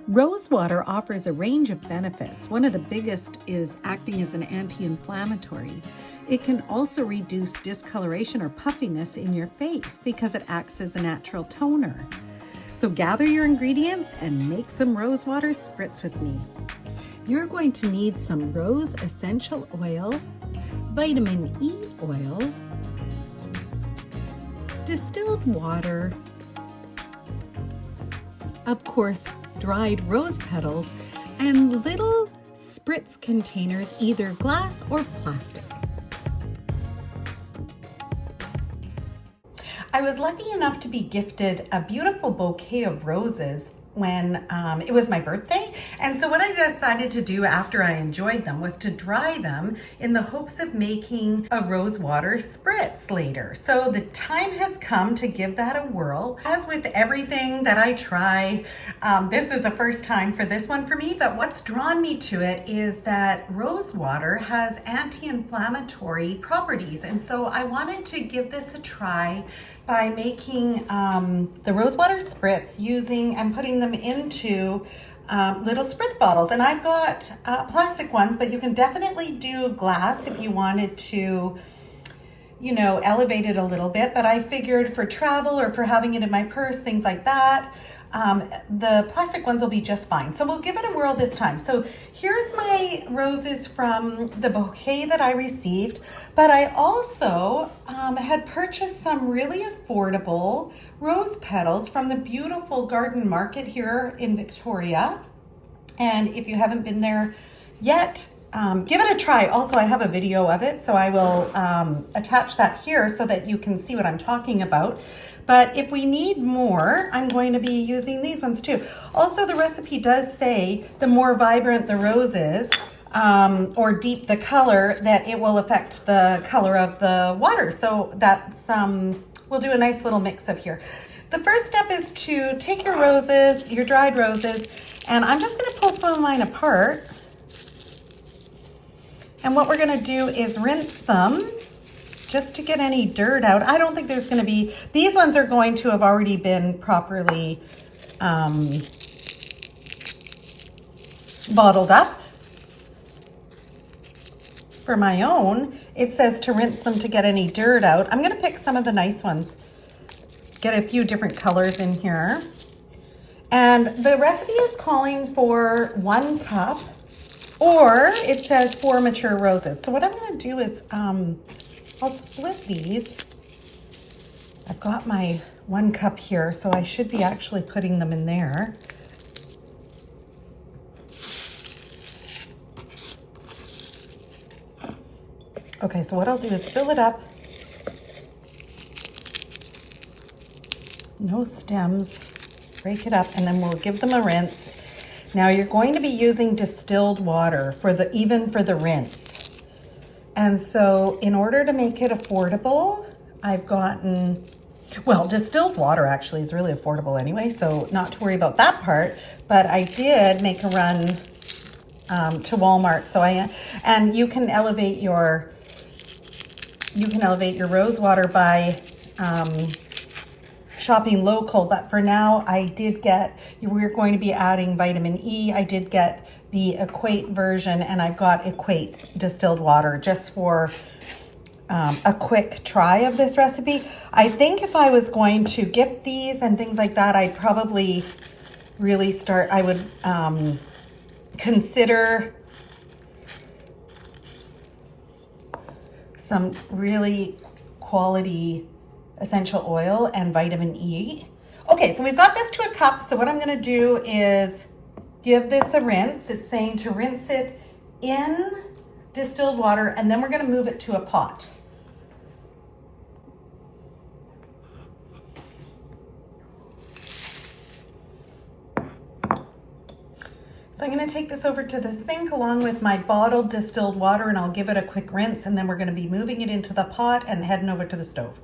Rose water offers a range of benefits. One of the biggest is acting as an anti-inflammatory. It can also reduce discoloration or puffiness in your face because it acts as a natural toner. So gather your ingredients and make some rose water spritz with me. You're going to need some rose essential oil, vitamin E oil, distilled water, of course, dried rose petals, and little spritz containers, either glass or plastic. I was lucky enough to be gifted a beautiful bouquet of roses when it was my birthday. And so what I decided to do after I enjoyed them was to dry them in the hopes of making a rose water spritz later. So the time has come to give that a whirl. As with everything that I try, this is the first time for this one for me, but what's drawn me to it is that rose water has anti-inflammatory properties. And so I wanted to give this a try by making the rose water spritz using and putting them into little spritz bottles. And I've got plastic ones, but you can definitely do glass if you wanted to, you know, elevate it a little bit. But I figured for travel or for having it in my purse, things like that, the plastic ones will be just fine. So we'll give it a whirl this time. So here's my roses from the bouquet that I received, but I also had purchased some really affordable rose petals from the beautiful garden market here in Victoria. And if you haven't been there yet, give it a try. Also, I have a video of it, so I will attach that here so that you can see what I'm talking about. But if we need more, I'm going to be using these ones too. Also, the recipe does say the more vibrant the rose is, or deep the color, that it will affect the color of the water. So that's, we'll do a nice little mix of here. The first step is to take your roses, your dried roses, and I'm just gonna pull some of mine apart. And what we're gonna do is rinse them just to get any dirt out. I don't think there's gonna be, these ones are going to have already been properly bottled up. For my own, it says to rinse them to get any dirt out. I'm gonna pick some of the nice ones, get a few different colors in here. And the recipe is calling for 1 cup, or it says 4 mature roses. So what I'm gonna do is, I'll split these. I've got my 1 cup here, so I should be actually putting them in there. Okay, so what I'll do is fill it up. No stems. Break it up, and then we'll give them a rinse. Now you're going to be using distilled water even for the rinse. And so in order to make it affordable, I've gotten, well, distilled water actually is really affordable anyway, so not to worry about that part, but I did make a run to Walmart. So and you can elevate your rose water by shopping local, but for now we're going to be adding vitamin E. I did get the Equate version, and I've got Equate distilled water just for a quick try of this recipe. I think if I was going to gift these and things like that, I'd probably really I would consider some really quality essential oil and vitamin E. Okay, so we've got this to a cup. So what I'm gonna do is give this a rinse. It's saying to rinse it in distilled water, and then we're gonna move it to a pot. So I'm gonna take this over to the sink along with my bottled distilled water, and I'll give it a quick rinse, and then we're gonna be moving it into the pot and heading over to the stove.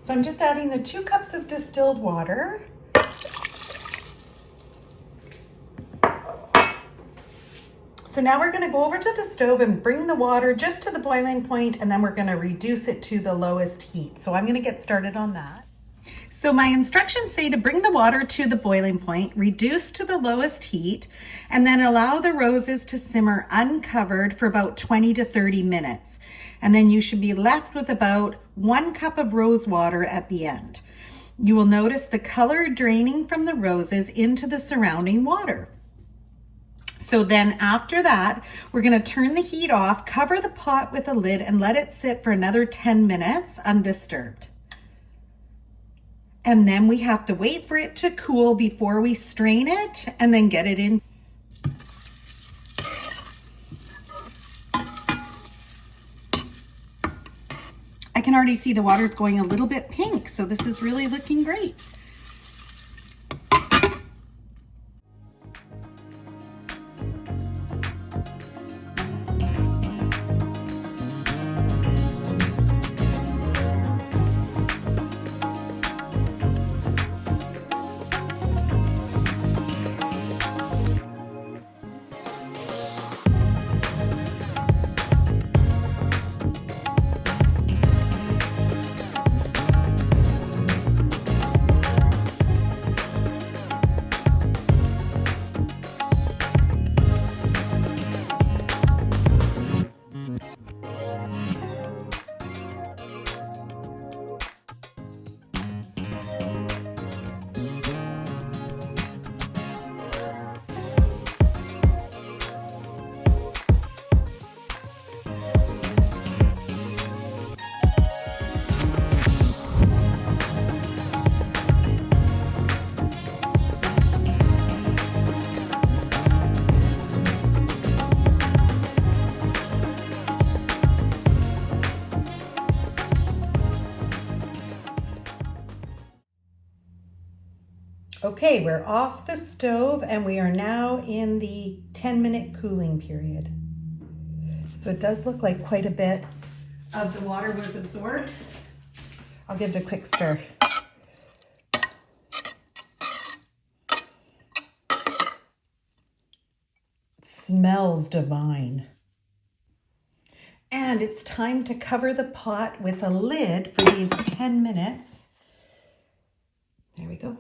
So I'm just adding the 2 cups of distilled water. So now we're gonna go over to the stove and bring the water just to the boiling point, and then we're gonna reduce it to the lowest heat. So I'm gonna get started on that. So my instructions say to bring the water to the boiling point, reduce to the lowest heat, and then allow the roses to simmer uncovered for about 20 to 30 minutes. And then you should be left with about 1 cup of rose water at the end. You will notice the color draining from the roses into the surrounding water. So then after that, we're gonna turn the heat off, cover the pot with a lid, and let it sit for another 10 minutes undisturbed. And then we have to wait for it to cool before we strain it and then get it in. I can already see the water's going a little bit pink, so this is really looking great. Okay, we're off the stove and we are now in the 10-minute cooling period. So it does look like quite a bit of the water was absorbed. I'll give it a quick stir. It smells divine. And it's time to cover the pot with a lid for these 10 minutes. There we go.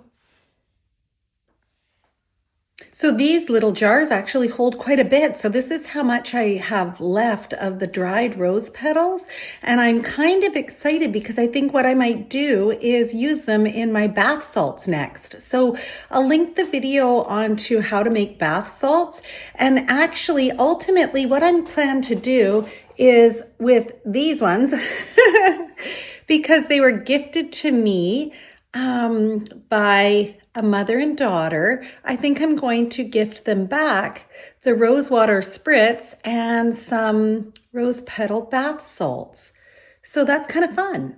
So these little jars actually hold quite a bit. So this is how much I have left of the dried rose petals. And I'm kind of excited because I think what I might do is use them in my bath salts next. So I'll link the video onto how to make bath salts. And actually, ultimately, what I'm planning to do is with these ones, because they were gifted to me by a mother and daughter, I think I'm going to gift them back the rose water spritz and some rose petal bath salts. So that's kind of fun.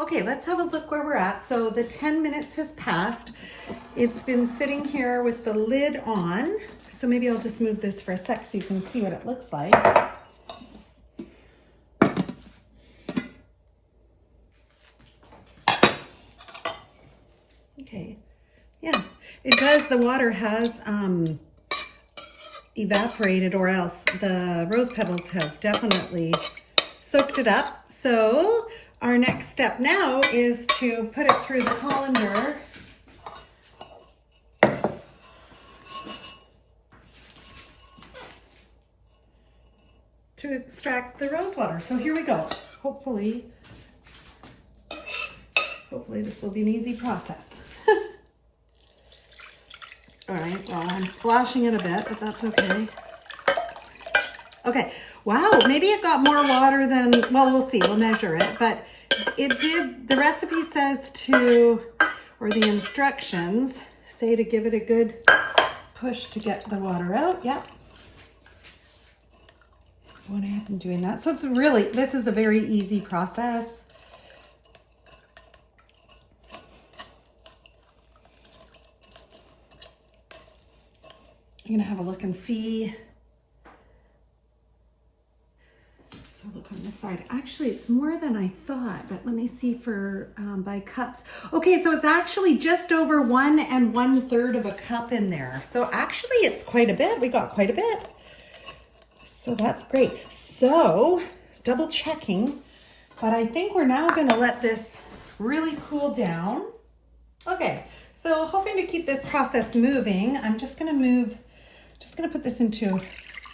Okay, let's have a look where we're at. So the 10 minutes has passed. It's been sitting here with the lid on. So maybe I'll just move this for a sec so you can see what it looks like. Okay. Yeah, it does. The water has evaporated, or else the rose petals have definitely soaked it up. So our next step now is to put it through the colander. To extract the rose water. So here we go. Hopefully this will be an easy process. All right, well, I'm splashing it a bit, but that's okay. Okay, wow, maybe it got more water than, well, we'll see, we'll measure it, but it did, the recipe says to, or the instructions say to give it a good push to get the water out. Yep. Going ahead and doing that. So it's really, this is a very easy process. I'm gonna have a look and see. So look on this side. Actually, it's more than I thought, but let me see for by cups. Okay, so it's actually just over 1 1/3 of a cup in there. So actually it's quite a bit. We got quite a bit. So that's great. So double checking, but I think we're now going to let this really cool down. Okay, so hoping to keep this process moving, I'm just going to put this into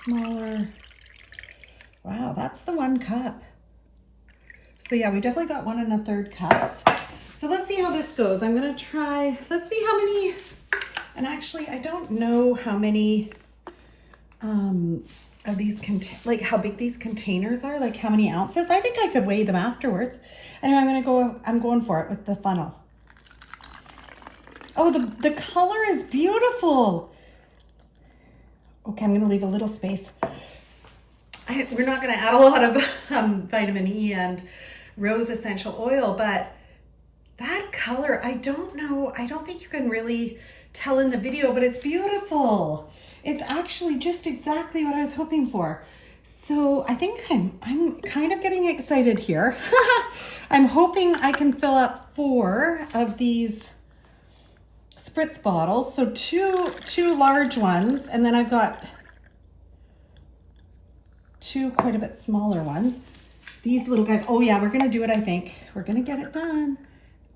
smaller. Wow, that's the 1 cup. So yeah, we definitely got 1 1/3 cups. So let's see how this goes. I'm going to try, let's see how many, and actually I don't know how many of these, like how big these containers are, like how many ounces. I think I could weigh them afterwards. Anyway, I'm going for it with the funnel. Oh, the color is beautiful. Okay, I'm going to leave a little space. We're not going to add a lot of vitamin E and rose essential oil, but that color, I don't know. I don't think you can really tell in the video, but it's beautiful. It's actually just exactly what I was hoping for. So I think I'm kind of getting excited here. I'm hoping I can fill up 4 of these spritz bottles. So two large ones, and then I've got 2 quite a bit smaller ones. These little guys. Oh yeah, we're gonna do it. I think we're gonna get it done.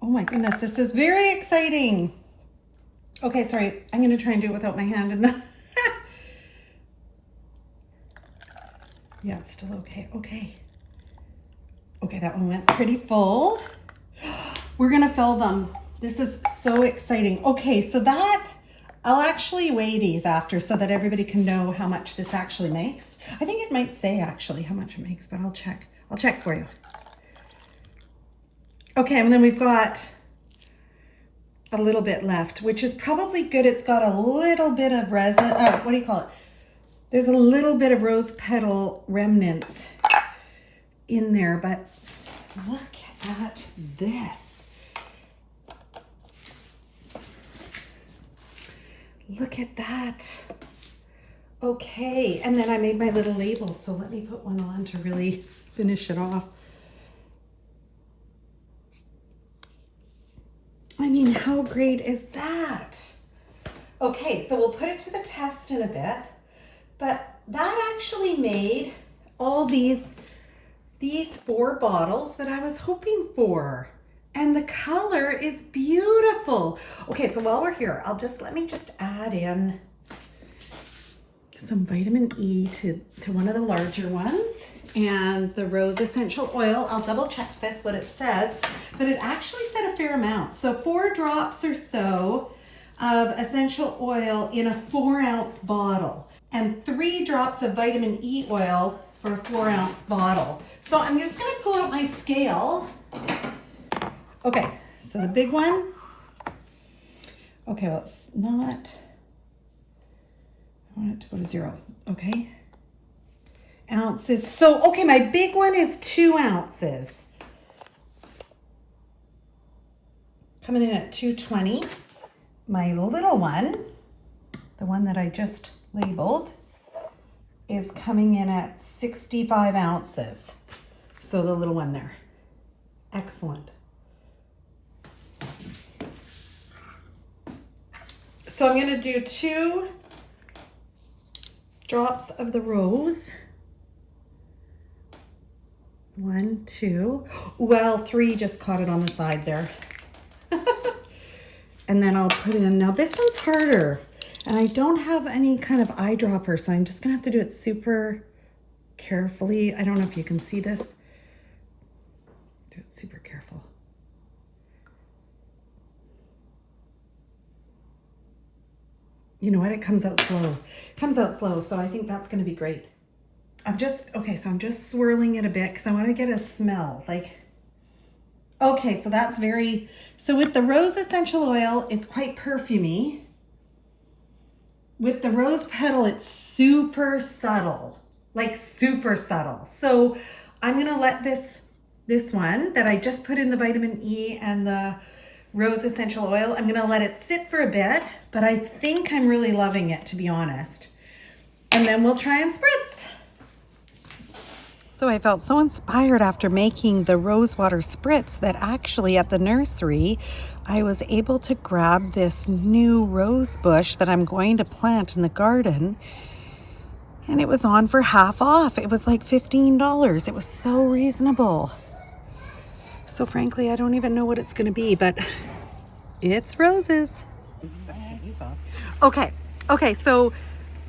Oh my goodness, this is very exciting. Okay, sorry, I'm gonna try and do it without my hand in the. Yeah, it's still okay. Okay, that one went pretty full. We're gonna fill them. This is so exciting. Okay, so that, I'll actually weigh these after so that everybody can know how much this actually makes. I think it might say actually how much it makes, but I'll check. I'll check for you. Okay, and then we've got a little bit left, which is probably good. It's got a little bit of resin, what do you call it? There's a little bit of rose petal remnants in there, but look at this. Look at that. Okay, and then I made my little labels, so let me put one on to really finish it off. I mean, how great is that? Okay, so we'll put it to the test in a bit, but that actually made all these 4 bottles that I was hoping for. And the color is beautiful. Okay, so while we're here, let me just add in some vitamin E to one of the larger ones, and the rose essential oil. I'll double check this, what it says, but it actually said a fair amount. So 4 drops or so of essential oil in a 4-ounce bottle, and 3 drops of vitamin E oil for a 4-ounce bottle. So I'm just gonna pull out my scale. Okay, so the big one. Okay, well, it's not, I want it to go to 0, okay? Ounces, so, okay, my big one is 2 ounces. Coming in at 220. My little one, the one that I just labeled, is coming in at 65 ounces. So the little one there. Excellent. So I'm going to do 2 drops of the rose. 1, 2. Well, 3 just caught it on the side there. And then I'll put in, now this one's harder, and I don't have any kind of eyedropper, so I'm just gonna have to do it super carefully. I don't know if you can see this. Do it super careful. You know what, it comes out slow. It comes out slow, so I think that's gonna be great. I'm just swirling it a bit because I want to get a smell. Like, okay, so that's very, so with the rose essential oil, it's quite perfumey. With the rose petal, it's super subtle, like super subtle. So I'm gonna let this one that I just put in the vitamin E and the rose essential oil, I'm gonna let it sit for a bit, but I think I'm really loving it, to be honest. And then we'll try and spritz. So I felt so inspired after making the rose water spritz that actually at the nursery, I was able to grab this new rose bush that I'm going to plant in the garden. And it was on for half off. It was like $15. It was so reasonable. So frankly, I don't even know what it's going to be, but it's roses. Okay, so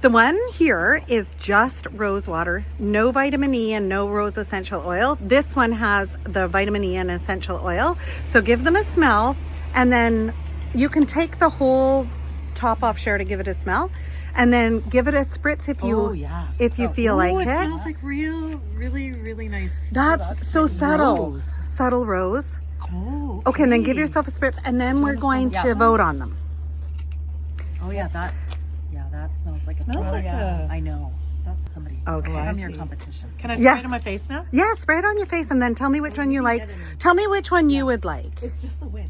the one here is just rose water, no vitamin E and no rose essential oil. This one has the vitamin E and essential oil. So give them a smell, and then you can take the whole top off, Cher, to give it a smell, and then give it a spritz if you feel like it. It smells like really nice. That's so subtle. Rose. Subtle rose. Oh, Okay, and then give yourself a spritz, and then we're going to vote on them. Oh yeah, that smells like I know. That's somebody. Okay. I'm your competition. Can I spray Yes. it on my face now? Yeah, spray it on your face, and then tell me which one you like. Tell me which one you would like. It's just the wind.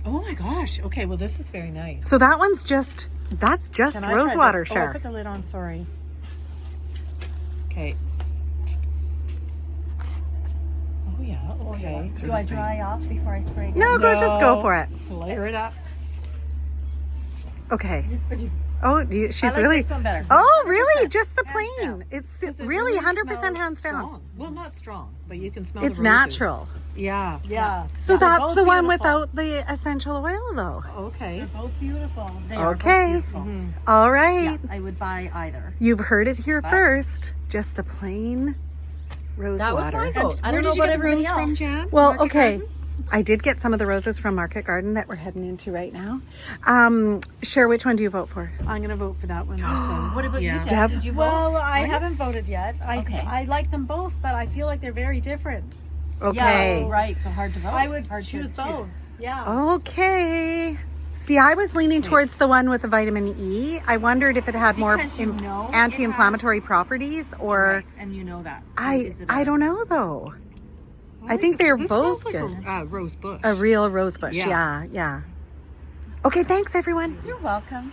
Oh my gosh. Okay, well this is very nice. So that one's just, that's just Can I rose try water, this? Cher. Put the lid on, sorry. Okay. Oh yeah, okay. Do I dry off before I spray again? No, just go for it. Layer it up. Okay. Oh, she's I like really. this one better. Oh, really? Just the Hands plain. down. It's It really 100% smells hands down. strong. Well, not strong, but you can smell It's the roses. natural. Yeah. Yeah. So They're that's both the one beautiful. without the essential oil, though. Okay. They're both beautiful. They are both Okay. beautiful. All right. Yeah, I would buy either. You've heard it here first. Just the plain rose That was water. my vote. I Where don't know did you about get the everybody rose from, else. Jan? Well, Market okay. Garden? I did get some of the roses from Market Garden that we're heading into right now. Cher, which one do you vote for? I'm gonna vote for that one also. What about you, Yeah. Deb? Deb? Did you vote? Well, I haven't voted yet. Okay. I like them both, but I feel like they're very different. Okay. Yeah, right. So hard to vote. I would Hard to choose both. Yeah. Okay. See, I was leaning towards the one with the vitamin E. I wondered if it had more Because you know it anti-inflammatory has- properties, or Right, and you know that. So I is it I a- don't know though. I think they're This both smells good. like a rose bush. A real rose bush. Yeah. Yeah. Okay, thanks everyone. You're welcome.